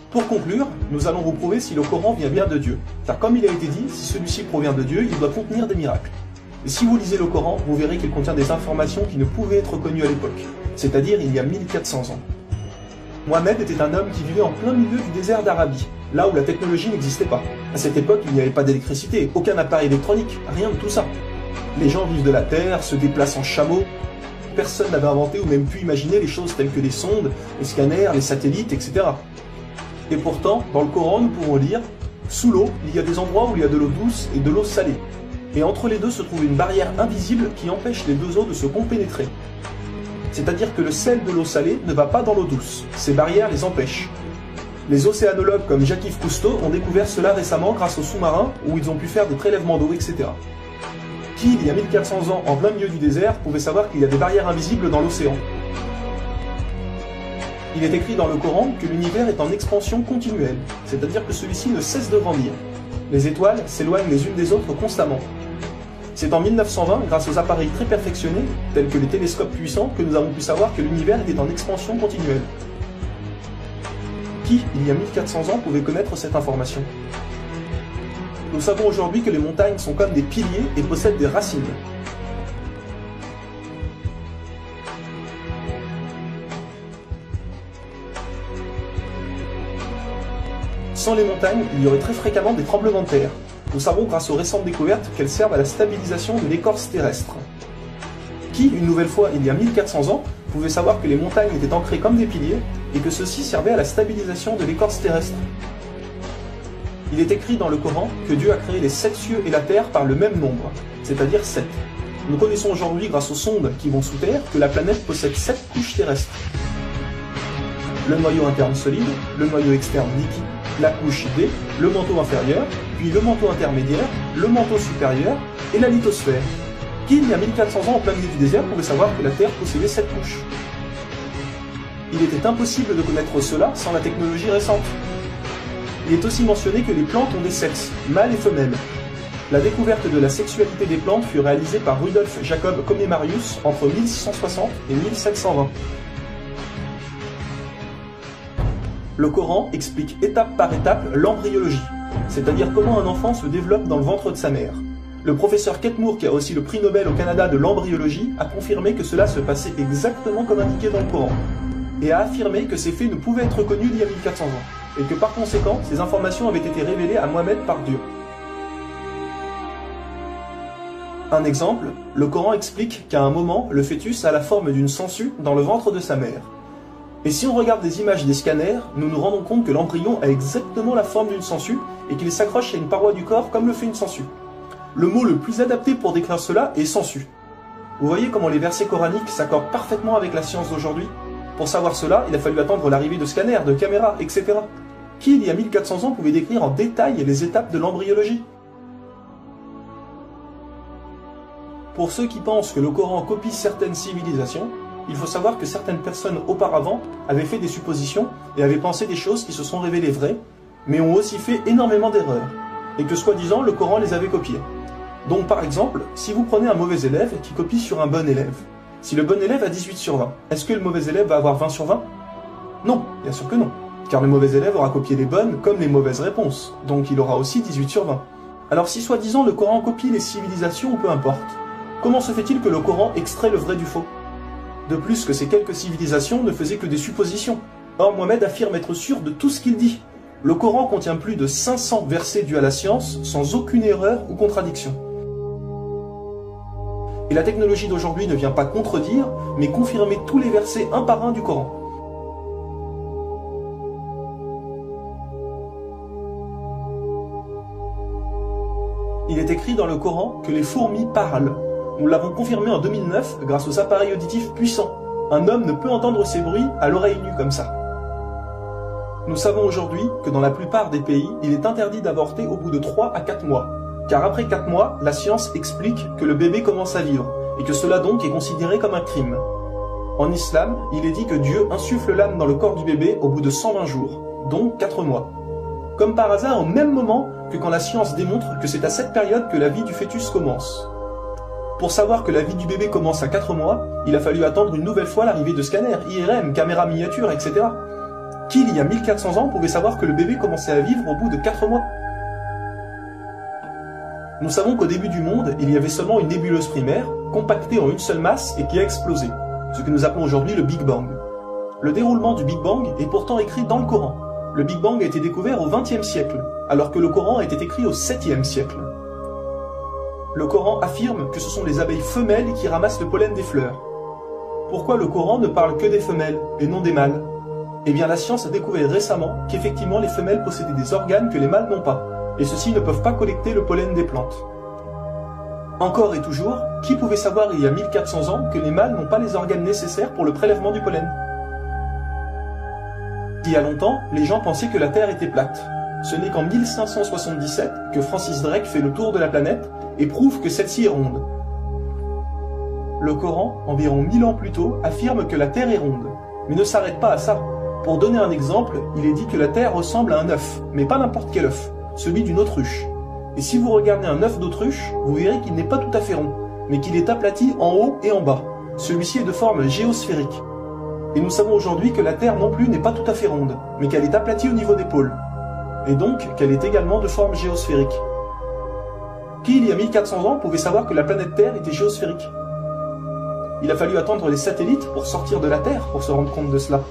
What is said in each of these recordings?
Pour conclure, nous allons vous prouver si le Coran vient bien de Dieu. Car comme il a été dit, si celui-ci provient de Dieu, il doit contenir des miracles. Et si vous lisez le Coran, vous verrez qu'il contient des informations qui ne pouvaient être connues à l'époque, c'est-à-dire il y a 1400 ans. Mohammed était un homme qui vivait en plein milieu du désert d'Arabie, là où la technologie n'existait pas. À cette époque, il n'y avait pas d'électricité, aucun appareil électronique, rien de tout ça. Les gens vivent de la terre, se déplacent en chameau. Personne n'avait inventé ou même pu imaginer les choses telles que les sondes, les scanners, les satellites, etc. Et pourtant, dans le Coran, nous pouvons lire « Sous l'eau, il y a des endroits où il y a de l'eau douce et de l'eau salée. Et entre les deux se trouve une barrière invisible qui empêche les deux eaux de se compénétrer. » C'est-à-dire que le sel de l'eau salée ne va pas dans l'eau douce. Ces barrières les empêchent. Les océanologues comme Jacques-Yves Cousteau ont découvert cela récemment grâce aux sous-marins où ils ont pu faire des prélèvements d'eau, etc. Qui, il y a 1400 ans, en plein milieu du désert, pouvait savoir qu'il y a des barrières invisibles dans l'océan? Il est écrit dans le Coran que l'univers est en expansion continuelle, c'est-à-dire que celui-ci ne cesse de grandir. Les étoiles s'éloignent les unes des autres constamment. C'est en 1920, grâce aux appareils très perfectionnés, tels que les télescopes puissants, que nous avons pu savoir que l'univers était en expansion continuelle. Qui, il y a 1400 ans, pouvait connaître cette information? Nous savons aujourd'hui que les montagnes sont comme des piliers et possèdent des racines. Sans les montagnes, il y aurait très fréquemment des tremblements de terre. Nous savons grâce aux récentes découvertes qu'elles servent à la stabilisation de l'écorce terrestre. Qui, une nouvelle fois, il y a 1400 ans, pouvait savoir que les montagnes étaient ancrées comme des piliers et que ceux-ci servaient à la stabilisation de l'écorce terrestre? Il est écrit dans le Coran que Dieu a créé les 7 cieux et la terre par le même nombre, c'est-à-dire 7. Nous connaissons aujourd'hui, grâce aux sondes qui vont sous terre, que la planète possède 7 couches terrestres. Le noyau interne solide, le noyau externe liquide, la couche D, le manteau inférieur, puis le manteau intermédiaire, le manteau supérieur et la lithosphère. Qui, il y a 1400 ans en plein milieu du désert, pouvait savoir que la Terre possédait 7 couches? Il était impossible de connaître cela sans la technologie récente. Il est aussi mentionné que les plantes ont des sexes, mâles et femelles. La découverte de la sexualité des plantes fut réalisée par Rudolf Jacob Comnenarius entre 1660 et 1720. Le Coran explique étape par étape l'embryologie, c'est-à-dire comment un enfant se développe dans le ventre de sa mère. Le professeur Kate Moore, qui a aussi le prix Nobel au Canada de l'embryologie, a confirmé que cela se passait exactement comme indiqué dans le Coran, et a affirmé que ces faits ne pouvaient être connus d'il y a 1400 ans, et que par conséquent, ces informations avaient été révélées à Mohammed par Dieu. Un exemple, le Coran explique qu'à un moment, le fœtus a la forme d'une sangsue dans le ventre de sa mère. Et si on regarde des images des scanners, nous nous rendons compte que l'embryon a exactement la forme d'une sangsue et qu'il s'accroche à une paroi du corps comme le fait une sangsue. Le mot le plus adapté pour décrire cela est sangsue. Vous voyez comment les versets coraniques s'accordent parfaitement avec la science d'aujourd'hui? Pour savoir cela, il a fallu attendre l'arrivée de scanners, de caméras, etc. Qui, il y a 1400 ans, pouvait décrire en détail les étapes de l'embryologie? Pour ceux qui pensent que le Coran copie certaines civilisations, il faut savoir que certaines personnes auparavant avaient fait des suppositions et avaient pensé des choses qui se sont révélées vraies, mais ont aussi fait énormément d'erreurs, et que soi-disant le Coran les avait copiées. Donc par exemple, si vous prenez un mauvais élève qui copie sur un bon élève, si le bon élève a 18 sur 20, est-ce que le mauvais élève va avoir 20 sur 20? Non, bien sûr que non, car le mauvais élève aura copié les bonnes comme les mauvaises réponses, donc il aura aussi 18 sur 20. Alors si soi-disant le Coran copie les civilisations ou peu importe, comment se fait-il que le Coran extrait le vrai du faux? De plus que ces quelques civilisations ne faisaient que des suppositions. Or Mohammed affirme être sûr de tout ce qu'il dit. Le Coran contient plus de 500 versets dus à la science, sans aucune erreur ou contradiction. Et la technologie d'aujourd'hui ne vient pas contredire, mais confirmer tous les versets un par un du Coran. Il est écrit dans le Coran que les fourmis parlent. Nous l'avons confirmé en 2009 grâce aux appareils auditifs puissants. Un homme ne peut entendre ces bruits à l'oreille nue comme ça. Nous savons aujourd'hui que dans la plupart des pays, il est interdit d'avorter au bout de 3 à 4 mois. Car après 4 mois, la science explique que le bébé commence à vivre, et que cela donc est considéré comme un crime. En islam, il est dit que Dieu insuffle l'âme dans le corps du bébé au bout de 120 jours, donc 4 mois. Comme par hasard au même moment que quand la science démontre que c'est à cette période que la vie du fœtus commence. Pour savoir que la vie du bébé commence à 4 mois, il a fallu attendre une nouvelle fois l'arrivée de scanners, IRM, caméras miniatures, etc. Qui, il y a 1400 ans, pouvait savoir que le bébé commençait à vivre au bout de 4 mois? Nous savons qu'au début du monde, il y avait seulement une nébuleuse primaire, compactée en une seule masse et qui a explosé, ce que nous appelons aujourd'hui le Big Bang. Le déroulement du Big Bang est pourtant écrit dans le Coran. Le Big Bang a été découvert au XXe siècle, alors que le Coran a été écrit au 7e siècle. Le Coran affirme que ce sont les abeilles femelles qui ramassent le pollen des fleurs. Pourquoi le Coran ne parle que des femelles et non des mâles? Eh bien la science a découvert récemment qu'effectivement les femelles possédaient des organes que les mâles n'ont pas, et ceux-ci ne peuvent pas collecter le pollen des plantes. Encore et toujours, qui pouvait savoir il y a 1400 ans que les mâles n'ont pas les organes nécessaires pour le prélèvement du pollen? Il y a longtemps, les gens pensaient que la Terre était plate. Ce n'est qu'en 1577 que Francis Drake fait le tour de la planète et prouve que celle-ci est ronde. Le Coran, environ 1000 ans plus tôt, affirme que la Terre est ronde, mais ne s'arrête pas à ça. Pour donner un exemple, il est dit que la Terre ressemble à un œuf, mais pas n'importe quel œuf, celui d'une autruche. Et si vous regardez un œuf d'autruche, vous verrez qu'il n'est pas tout à fait rond, mais qu'il est aplati en haut et en bas. Celui-ci est de forme géosphérique. Et nous savons aujourd'hui que la Terre non plus n'est pas tout à fait ronde, mais qu'elle est aplatie au niveau des pôles. Et donc qu'elle est également de forme géosphérique. Qui, il y a 1400 ans, pouvait savoir que la planète Terre était géosphérique? Il a fallu attendre les satellites pour sortir de la Terre pour se rendre compte de cela.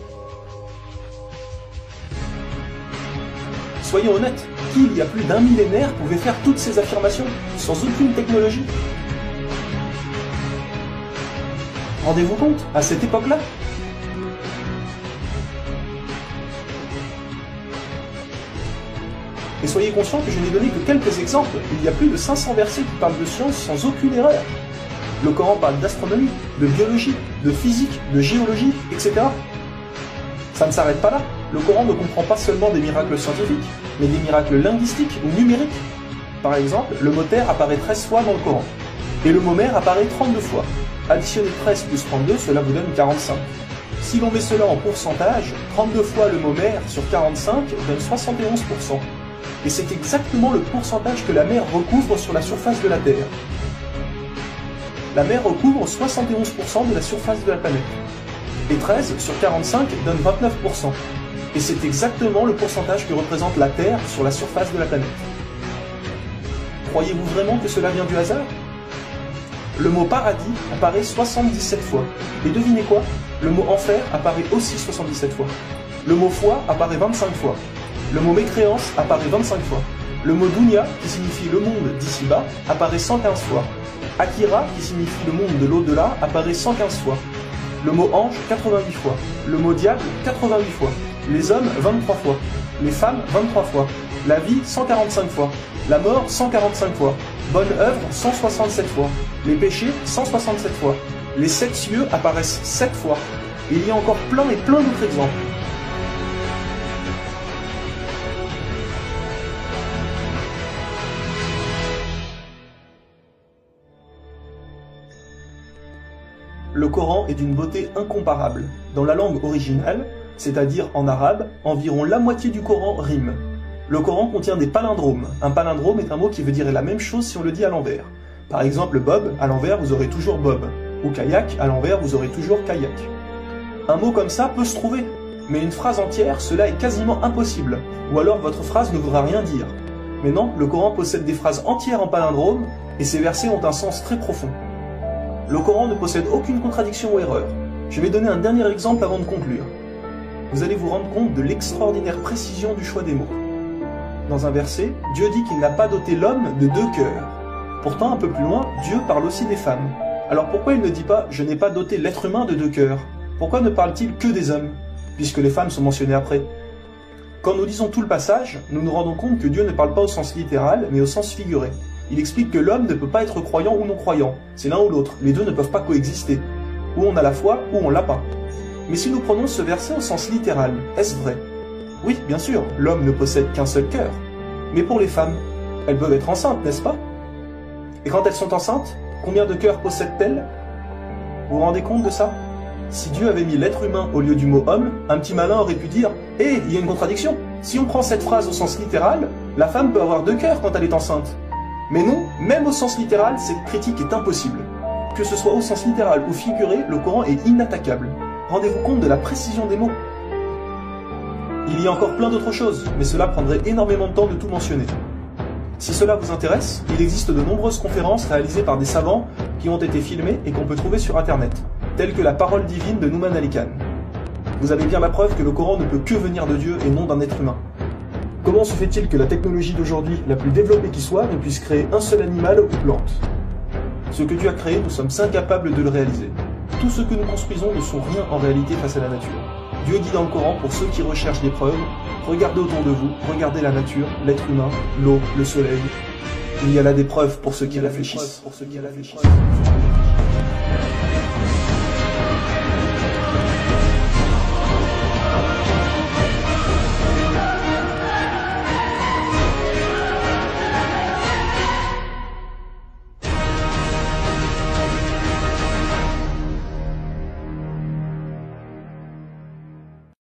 Soyons honnêtes, qui, il y a plus d'un millénaire, pouvait faire toutes ces affirmations, sans aucune technologie? Rendez-vous compte, à cette époque-là? Et soyez conscients que je n'ai donné que quelques exemples. Il y a plus de 500 versets qui parlent de science sans aucune erreur. Le Coran parle d'astronomie, de biologie, de physique, de géologie, etc. Ça ne s'arrête pas là. Le Coran ne comprend pas seulement des miracles scientifiques, mais des miracles linguistiques ou numériques. Par exemple, le mot terre apparaît 13 fois dans le Coran, et le mot mer apparaît 32 fois. Additionnez 13 plus 32, cela vous donne 45. Si l'on met cela en pourcentage, 32 fois le mot mer sur 45 donne 71%. Et c'est exactement le pourcentage que la mer recouvre sur la surface de la Terre. La mer recouvre 71% de la surface de la planète. Et 13 sur 45 donne 29%. Et c'est exactement le pourcentage que représente la Terre sur la surface de la planète. Croyez-vous vraiment que cela vient du hasard? Le mot paradis apparaît 77 fois. Et devinez quoi? Le mot enfer apparaît aussi 77 fois. Le mot foi apparaît 25 fois. Le mot mécréance apparaît 25 fois. Le mot dunya, qui signifie le monde d'ici-bas, apparaît 115 fois. Akira, qui signifie le monde de l'au-delà, apparaît 115 fois. Le mot ange, 88 fois. Le mot diable, 88 fois. Les hommes, 23 fois. Les femmes, 23 fois. La vie, 145 fois. La mort, 145 fois. Bonne œuvre, 167 fois. Les péchés, 167 fois. Les 7 cieux apparaissent 7 fois. Et il y a encore plein et plein d'autres exemples. Le Coran est d'une beauté incomparable. Dans la langue originale, c'est-à-dire en arabe, environ la moitié du Coran rime. Le Coran contient des palindromes. Un palindrome est un mot qui veut dire la même chose si on le dit à l'envers. Par exemple, Bob, à l'envers, vous aurez toujours Bob. Ou kayak, à l'envers, vous aurez toujours kayak. Un mot comme ça peut se trouver, mais une phrase entière, cela est quasiment impossible. Ou alors votre phrase ne voudra rien dire. Mais non, le Coran possède des phrases entières en palindrome, et ces versets ont un sens très profond. Le Coran ne possède aucune contradiction ou erreur. Je vais donner un dernier exemple avant de conclure. Vous allez vous rendre compte de l'extraordinaire précision du choix des mots. Dans un verset, Dieu dit qu'il n'a pas doté l'homme de 2 cœurs. Pourtant, un peu plus loin, Dieu parle aussi des femmes. Alors pourquoi il ne dit pas « je n'ai pas doté l'être humain de 2 cœurs » ? Pourquoi ne parle-t-il que des hommes, puisque les femmes sont mentionnées après? Quand nous lisons tout le passage, nous nous rendons compte que Dieu ne parle pas au sens littéral, mais au sens figuré. Il explique que l'homme ne peut pas être croyant ou non-croyant, c'est l'un ou l'autre, les deux ne peuvent pas coexister. Ou on a la foi, ou on l'a pas. Mais si nous prenons ce verset au sens littéral, est-ce vrai? Oui, bien sûr, l'homme ne possède qu'un seul cœur. Mais pour les femmes, elles peuvent être enceintes, n'est-ce pas? Et quand elles sont enceintes, combien de cœurs possèdent-elles? Vous vous rendez compte de ça? Si Dieu avait mis l'être humain au lieu du mot homme, un petit malin aurait pu dire « Hé, il y a une contradiction. Si on prend cette phrase au sens littéral, la femme peut avoir 2 cœurs quand elle est enceinte. » Mais non, même au sens littéral, cette critique est impossible. Que ce soit au sens littéral ou figuré, le Coran est inattaquable. Rendez-vous compte de la précision des mots. Il y a encore plein d'autres choses, mais cela prendrait énormément de temps de tout mentionner. Si cela vous intéresse, il existe de nombreuses conférences réalisées par des savants qui ont été filmées et qu'on peut trouver sur internet, telles que la parole divine de Nouman Ali Khan. Vous avez bien la preuve que le Coran ne peut que venir de Dieu et non d'un être humain. Comment se fait-il que la technologie d'aujourd'hui, la plus développée qui soit, ne puisse créer un seul animal ou plante? Ce que Dieu a créé, nous sommes incapables de le réaliser. Tout ce que nous construisons ne sont rien en réalité face à la nature. Dieu dit dans le Coran, pour ceux qui recherchent des preuves, regardez autour de vous, regardez la nature, l'être humain, l'eau, le soleil. Il y a là des preuves pour ceux qui réfléchissent.